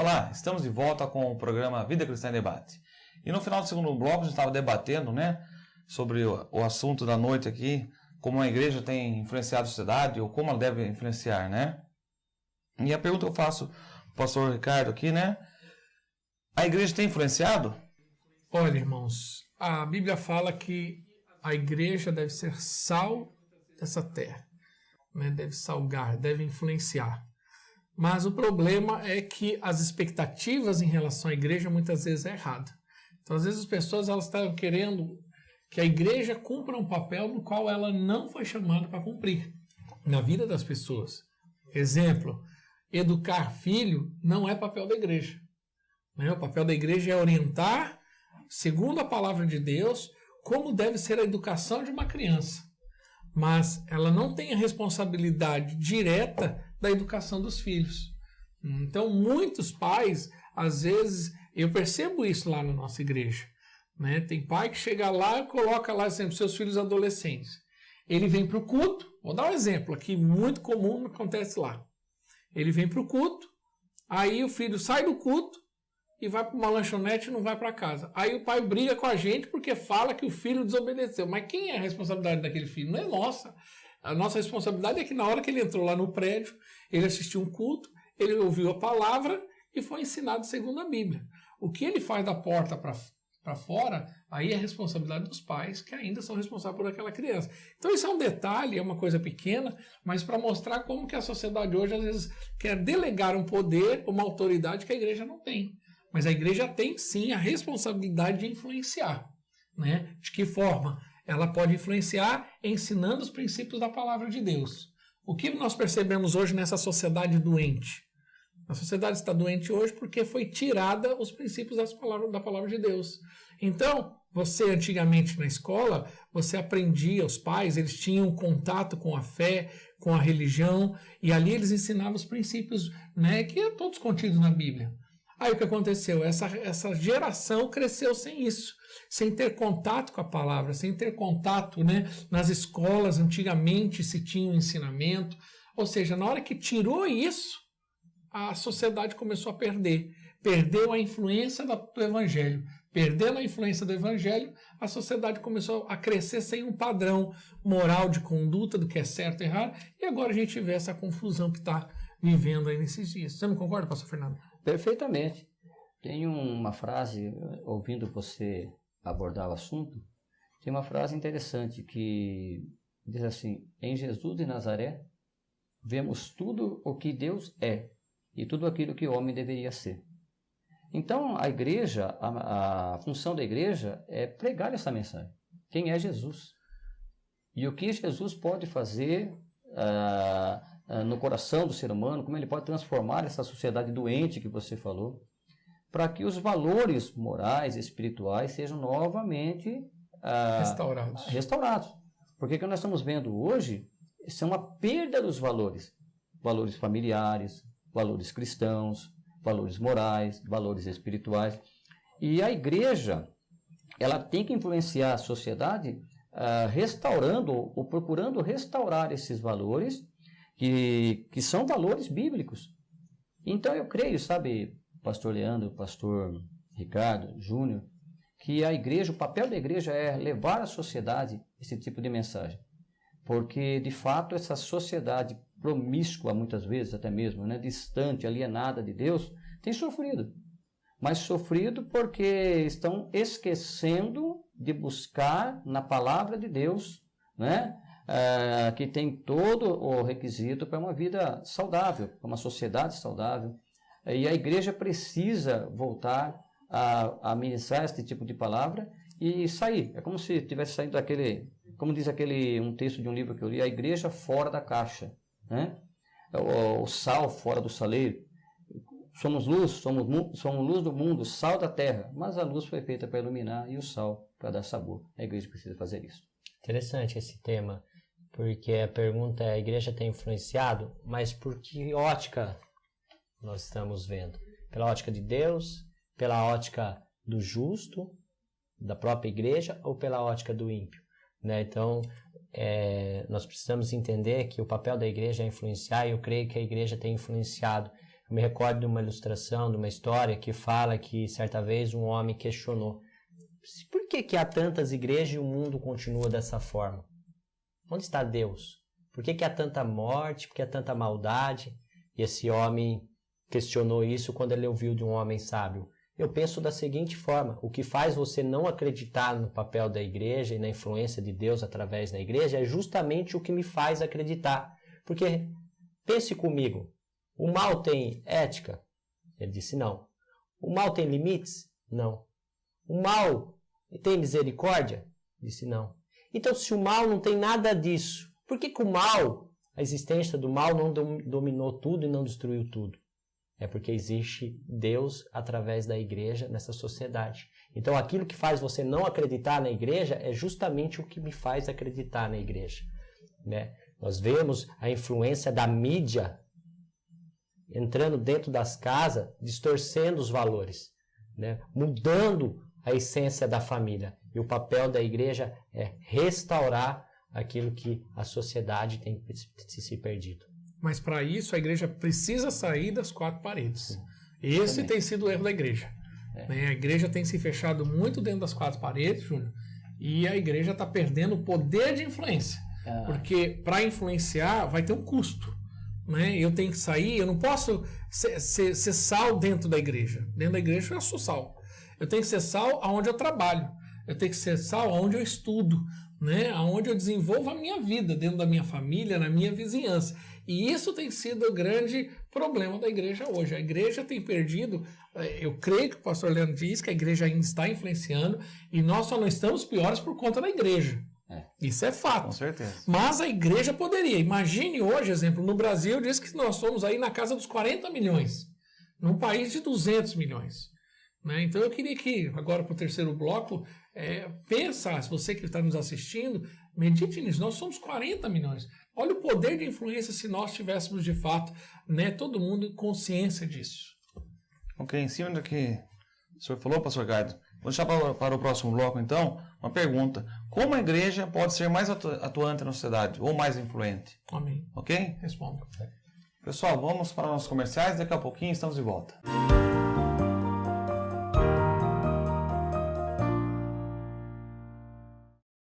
Olá, estamos de volta com o programa Vida Cristã em Debate. E no final do segundo bloco a gente estava debatendo, sobre o assunto da noite aqui, como a igreja tem influenciado a sociedade ou como ela deve influenciar, E a pergunta que eu faço para o pastor Ricardo aqui, a igreja tem influenciado? Olha, irmãos, a Bíblia fala que a igreja deve ser sal dessa terra, deve salgar, deve influenciar. Mas o problema é que as expectativas em relação à igreja muitas vezes é errada. Então, às vezes as pessoas estão querendo que a igreja cumpra um papel no qual ela não foi chamada para cumprir na vida das pessoas. Exemplo, educar filho não é papel da igreja. O papel da igreja é orientar, segundo a palavra de Deus, como deve ser a educação de uma criança. Mas ela não tem a responsabilidade direta da educação dos filhos. Então, muitos pais, às vezes, eu percebo isso lá na nossa igreja. Tem pai que chega lá e coloca lá sempre seus filhos adolescentes. Ele vem para o culto, vou dar um exemplo aqui, muito comum, acontece lá. Ele vem para o culto, aí o filho sai do culto e vai para uma lanchonete e não vai para casa. Aí o pai briga com a gente porque fala que o filho desobedeceu. Mas quem é a responsabilidade daquele filho? Não é nossa. A nossa responsabilidade é que na hora que ele entrou lá no prédio, ele assistiu um culto, ele ouviu a palavra e foi ensinado segundo a Bíblia. O que ele faz da porta para fora, aí é responsabilidade dos pais, que ainda são responsáveis por aquela criança. Então isso é um detalhe, é uma coisa pequena, mas para mostrar como que a sociedade hoje às vezes quer delegar um poder, uma autoridade que a igreja não tem. Mas a igreja tem sim a responsabilidade de influenciar. De que forma? Ela pode influenciar ensinando os princípios da palavra de Deus. O que nós percebemos hoje nessa sociedade doente? A sociedade está doente hoje porque foi tirada os princípios da palavra de Deus. Então, você antigamente na escola, você aprendia, os pais, eles tinham contato com a fé, com a religião, e ali eles ensinavam os princípios, que é todos contidos na Bíblia. Aí o que aconteceu? Essa geração cresceu sem isso, sem ter contato com a palavra, sem ter contato, nas escolas antigamente se tinha um ensinamento, ou seja, na hora que tirou isso, a sociedade começou a perder. Perdeu a influência do evangelho. Perdendo a influência do evangelho, a sociedade começou a crescer sem um padrão moral de conduta do que é certo e errado, e agora a gente vê essa confusão que está vivendo aí nesses dias. Você não concorda, pastor Fernando? Perfeitamente. Tem uma frase, ouvindo você abordar o assunto, tem uma frase interessante que diz assim: em Jesus de Nazaré vemos tudo o que Deus é e tudo aquilo que o homem deveria ser. Então, a igreja, a função da igreja é pregar essa mensagem. Quem é Jesus? E o que Jesus pode fazer no coração do ser humano, como ele pode transformar essa sociedade doente que você falou, para que os valores morais e espirituais sejam novamente restaurados. Porque o que nós estamos vendo hoje é uma perda dos valores familiares, valores cristãos, valores morais, valores espirituais. E a igreja, ela tem que influenciar a sociedade restaurando ou procurando restaurar esses valores que são valores bíblicos. Então eu creio, pastor Leandro, pastor Ricardo, Júnior, que a igreja, o papel da igreja é levar à sociedade esse tipo de mensagem. Porque, de fato, essa sociedade promíscua, muitas vezes até mesmo, distante, alienada de Deus, tem sofrido. Mas sofrido porque estão esquecendo de buscar na palavra de Deus, que tem todo o requisito para uma vida saudável, para uma sociedade saudável. E a igreja precisa voltar a ministrar esse tipo de palavra e sair. É como se estivesse saindo como diz um texto de um livro que eu li, a igreja fora da caixa, o sal fora do saleiro. Somos luz, somos luz do mundo, sal da terra, mas a luz foi feita para iluminar e o sal para dar sabor. A igreja precisa fazer isso. Interessante esse tema, porque a pergunta é: a igreja tem influenciado, mas por que ótica nós estamos vendo? Pela ótica de Deus, pela ótica do justo, da própria igreja, ou pela ótica do ímpio? Então, nós precisamos entender que o papel da igreja é influenciar, e eu creio que a igreja tem influenciado Eu me recordo de uma ilustração, de uma história que fala que certa vez um homem questionou: por que há tantas igrejas e o mundo continua dessa forma? Onde está Deus? Por que há tanta morte? Por que há tanta maldade? E esse homem questionou isso quando ele ouviu de um homem sábio: eu penso da seguinte forma: o que faz você não acreditar no papel da igreja e na influência de Deus através da igreja é justamente o que me faz acreditar. Porque, pense comigo, o mal tem ética? Ele disse não. O mal tem limites? Não. O mal tem misericórdia? Disse não. Então, se o mal não tem nada disso, por que o mal, a existência do mal, não dominou tudo e não destruiu tudo? É porque existe Deus através da igreja nessa sociedade. Então, aquilo que faz você não acreditar na igreja é justamente o que me faz acreditar na igreja, né? Nós vemos a influência da mídia entrando dentro das casas, distorcendo os valores, né? Mudando a essência da família. E o papel da igreja é restaurar aquilo que a sociedade tem se perdido. Mas para isso a igreja precisa sair das quatro paredes. Esse Também. tem sido o erro da igreja. Né? A igreja tem se fechado muito dentro das quatro paredes, Júnior, e a igreja está perdendo o poder de influência. Porque para influenciar vai ter um custo. Né? Eu tenho que sair, eu não posso ser sal dentro da igreja. Dentro da igreja eu sou sal. Eu tenho que ser sal aonde eu trabalho. Eu tenho que ser sal aonde eu estudo, né? Aonde eu desenvolvo a minha vida, dentro da minha família, na minha vizinhança. E isso tem sido o grande problema da igreja hoje. A igreja tem perdido, eu creio que o pastor Leandro diz que a igreja ainda está influenciando e nós só não estamos piores por conta da igreja. Isso é fato. Com certeza. Mas a igreja poderia. Imagine hoje, exemplo, no Brasil diz que nós somos aí na casa dos 40 milhões, num país de 200 milhões. Né? Então eu queria que, agora para o terceiro bloco, pensar, se você que está nos assistindo, medite nisso, nós somos 40 milhões. Olha o poder de influência se nós tivéssemos de fato, né, todo mundo em consciência disso. Ok, em cima do que o senhor falou, pastor Gaido, vou deixar para o próximo bloco então uma pergunta: como a igreja pode ser mais atuante na sociedade ou mais influente? Amém. Ok? Respondo. Pessoal, vamos para os nossos comerciais, daqui a pouquinho estamos de volta.